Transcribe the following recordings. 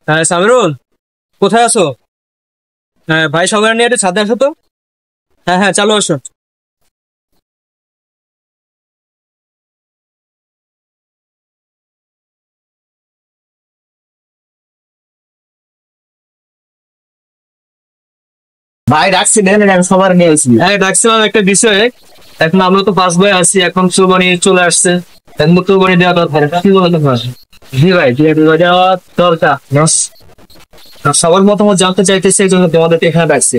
হ্যাঁ সামিরুল, কোথায় আছো? হ্যাঁ ভাই, সবাই নিয়ে একটু ছাদে আসো তো। হ্যাঁ হ্যাঁ, চালু আসো। ভাই রাখছি দেন, আমি সবার নিয়ে আসি। হ্যাঁ ডাকছিলাম একটা বিষয়ে। এখন আমরা তো পাঁচ ভাই আছি, এখন চুলবানি চলে আসছে। এখন তো চুলবানি দেওয়া দরকার, কি বলো তোমার? জি ভাই, ঠিক আছে, দেওয়া দরকার। সবার মতামত জানতে চাইতেছে, এই জন্য তোমাদের এখানে ডাকছে।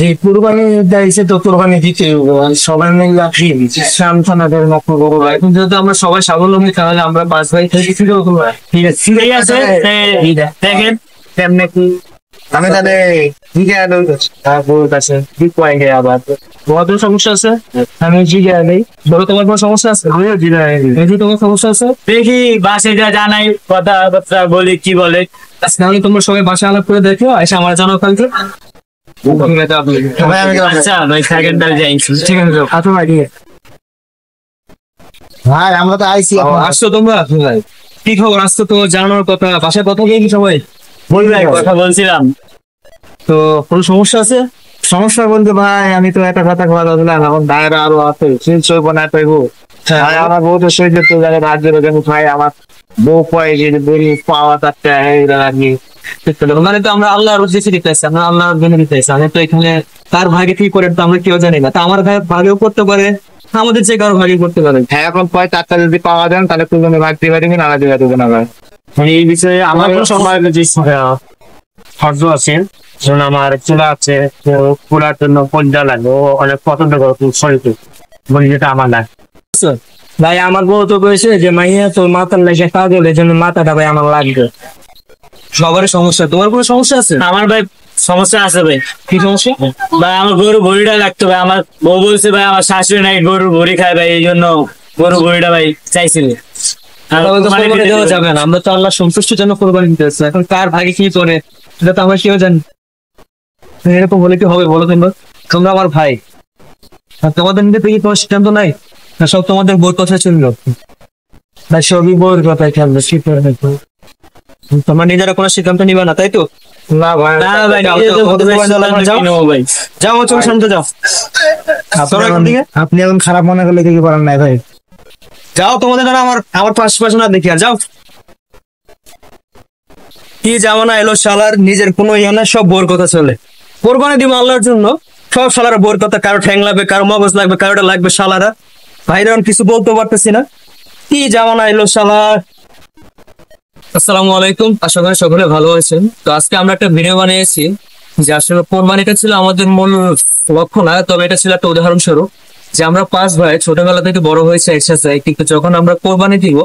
এই কুরবানি দিয়েছে তো কুরবানি দিতে হবে। সবাই মিলে সান্ত্বনাদের মতো বড় ভাই। এখন যেহেতু আমরা সবাই স্বাবলম্বী, তাহলে আমরা পাঁচ ভাই থেকে কি করবো? ঠিক আছে, ঠিক আছে। দেখেন কেমনে কি আমি তাহলে ঠিক আছে তারপর কাছে কি পয়েন্টে আবার তোমার কোনো সমস্যা আছে? আমি ঠিক আছে। বলো, তোমার কোনো সমস্যা আছে? আমিও ঠিক আছে। এই যে তোমার সমস্যা আছে, দেখি বাসে যা জানাই কথাবার্তা বলি কি বলে। তাহলে তোমরা সবাই বাসা আলাপ করে দেখো, এসে আমার জানাও কালকে। আচ্ছা ভাই, সেকেন্ড বার যাই। ঠিক আছে যাও। আচ্ছা ভাই, ঠিক আছে। ভাই আমরা তো আইসি ও, আসছো তোমরা? কি খবর? আসছো তো জানানোর কথা, বাসায় কথা বলি সবাই। বল ভাই, কথা বলছিলাম। তো কোনো সমস্যা আছে? সমস্যা বলতে ভাই, আমি তো একটা কথা কথা বলছিলাম, এখন দায়েরা আরো আছে সেই সইব না পাইবো। ভাই আমার বউ তো সই করতে গেলে রাজ্যের ওখানে ভাই আমার বউ পাই যে বলি পাওয়া তারটা আর কি। মানে তো আমরা আল্লাহর উদ্দেশ্যে দিতেছি, আমরা আল্লাহর জন্য দিতেছি। আমি তো এখানে কার ভাগে কি করে তো আমরা কেউ জানি না। তা আমার ভাগেও করতে পারে, আমাদের যে কারো ভাগে করতে পারে। হ্যাঁ, এখন পয় তারটা যদি পাওয়া যায় তাহলে তুমি ভাগ দিবে দিবি, না দিবে দিবে না ভাই। এই বিষয়ে আমার কোনো সময় যে খরচ আছে, যেমন আমার চুলা আছে, চুলার জন্য পর্দা লাগবে, ও অনেক পছন্দ করে শরীর বলি, যেটা আমার লাগে। ভাই আমার বউ তো বলেছে যে মাইয়া তোর মাথার লাগে পাগল, এই জন্য মাথাটা ভাই আমার লাগবে। সবারই সমস্যা, তোমার কোনো সমস্যা আছে? আমার ভাই সমস্যা আছে ভাই। কি সমস্যা? ভাই আমার গরু ভুড়িটা লাগতো ভাই, আমার বউ বলছে ভাই আমার শাশুড়ি নাই গরু ভুড়ি খায় ভাই, এই জন্য গরু ভুড়িটা ভাই চাইছিল। তাহলে তো কোরবানি দেওয়া যাবে না, আমরা তো আল্লাহ সন্তুষ্টির জন্য কোরবানি দিতে আসছি। এখন কার ভাগে কি করে এটা তো আমরা কেউ জানি না। এরকম হলে কি হবে বলো? তোমরা তোমরা আমার ভাই, আর তোমাদের নিজে থেকে কোনো সিদ্ধান্ত নাই না? সব তোমাদের বোর কথা চললো। ভাই সবই বউর কথাই খেলবে, কি করবে? তোমরা নিজেরা কোনো সিদ্ধান্ত নিবে না, তাই তো? না ভাই, না ভাই, যাও ভাই। যাও, চলো শান্ত যাও। চলো এখান থেকে। আপনি এখন খারাপ মনে করলে কি করার নাই ভাই। যাও, তোমাদের দ্বারা আমার আমার পাশে না দেখি আর যাও। কি জামানা এলো শালার, নিজের কোনো ইয়ে না, সব বোর কথা চলে। কোরবানি দিব আল্লাহর জন্য, সব শালারা বোর কথা, কারো ঠ্যাং লাগবে, কারো মগজ লাগবে, কারোটা লাগবে শালারা। ভাইরা আমি কিছু বলতে পারতেছি না, কি জামানা এলো শালার। আসসালামু আলাইকুম, আশা করি সকলে ভালো আছেন। তো আজকে আমরা একটা ভিডিও বানিয়েছি যে আসলে কোরবানিটা ছিল আমাদের মূল লক্ষ্য না, তবে এটা ছিল একটা উদাহরণস্বরূপ যে আমরা পাঁচ ভাই ছোটবেলা থেকে বড় হয়েছে একসাথে, কিন্তু যখন আমরা কোরবানি দিব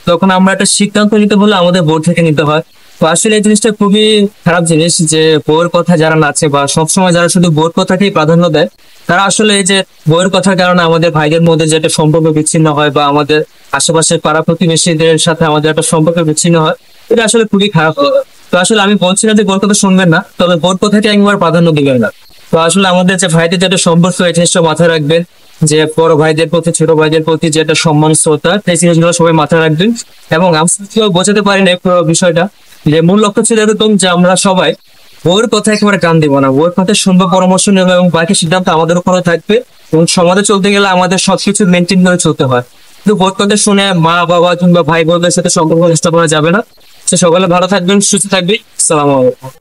তখন আমরা একটা সিদ্ধান্ত নিতে হলে আমাদের বোর্ড থেকে নিতে হয়। তো আসলে এই জিনিসটা খুবই খারাপ জিনিস যে বউয়ের কথা যারা নাচে বা সবসময় যারা শুধু বউয়ের কথাকেই প্রাধান্য দেয়, তারা আসলে এই যে বউয়ের কথার কারণে আমাদের ভাইদের মধ্যে যে একটা সম্পর্ক বিচ্ছিন্ন হয় বা আমাদের আশেপাশের পাড়া প্রতিবেশীদের সাথে আমাদের একটা সম্পর্ক বিচ্ছিন্ন হয়, এটা আসলে খুবই খারাপ। তো আসলে আমি বলছি না যে বোর কথা শুনবেন না, তবে বোর কথাকে একবার প্রাধান্য দিবেন না। তো আসলে আমাদের যে ভাইদের যে একটা সম্পর্ক রয়েছে সেটা মাথায় রাখবেন, যে বড় ভাইদের প্রতি ছোট ভাইদের প্রতি যে একটা সম্মান শ্রদ্ধা, সেই জিনিসগুলো সবাই মাথায় রাখবেন। এবং আমি কেউ বোঝাতে পারি না এই পুরো বিষয়টা, যে মূল লক্ষ্য ছিল এরকম যে আমরা সবাই বউয়ের কথা একেবারে কান দিব না, বউয়ের কথা শুনবো, পরামর্শ নেব, এবং বাকি সিদ্ধান্ত আমাদের উপরে থাকবে। এবং সমাজে চলতে গেলে আমাদের সবকিছু মেনটেন করে চলতে হয়, কিন্তু বউয়ের কথা শুনে মা বাবা কিংবা ভাই বোনদের সাথে সম্পর্ক নষ্ট করা যাবে না। সে সকলে ভালো থাকবেন, সুস্থ থাকবেন। আসসালামু আলাইকুম।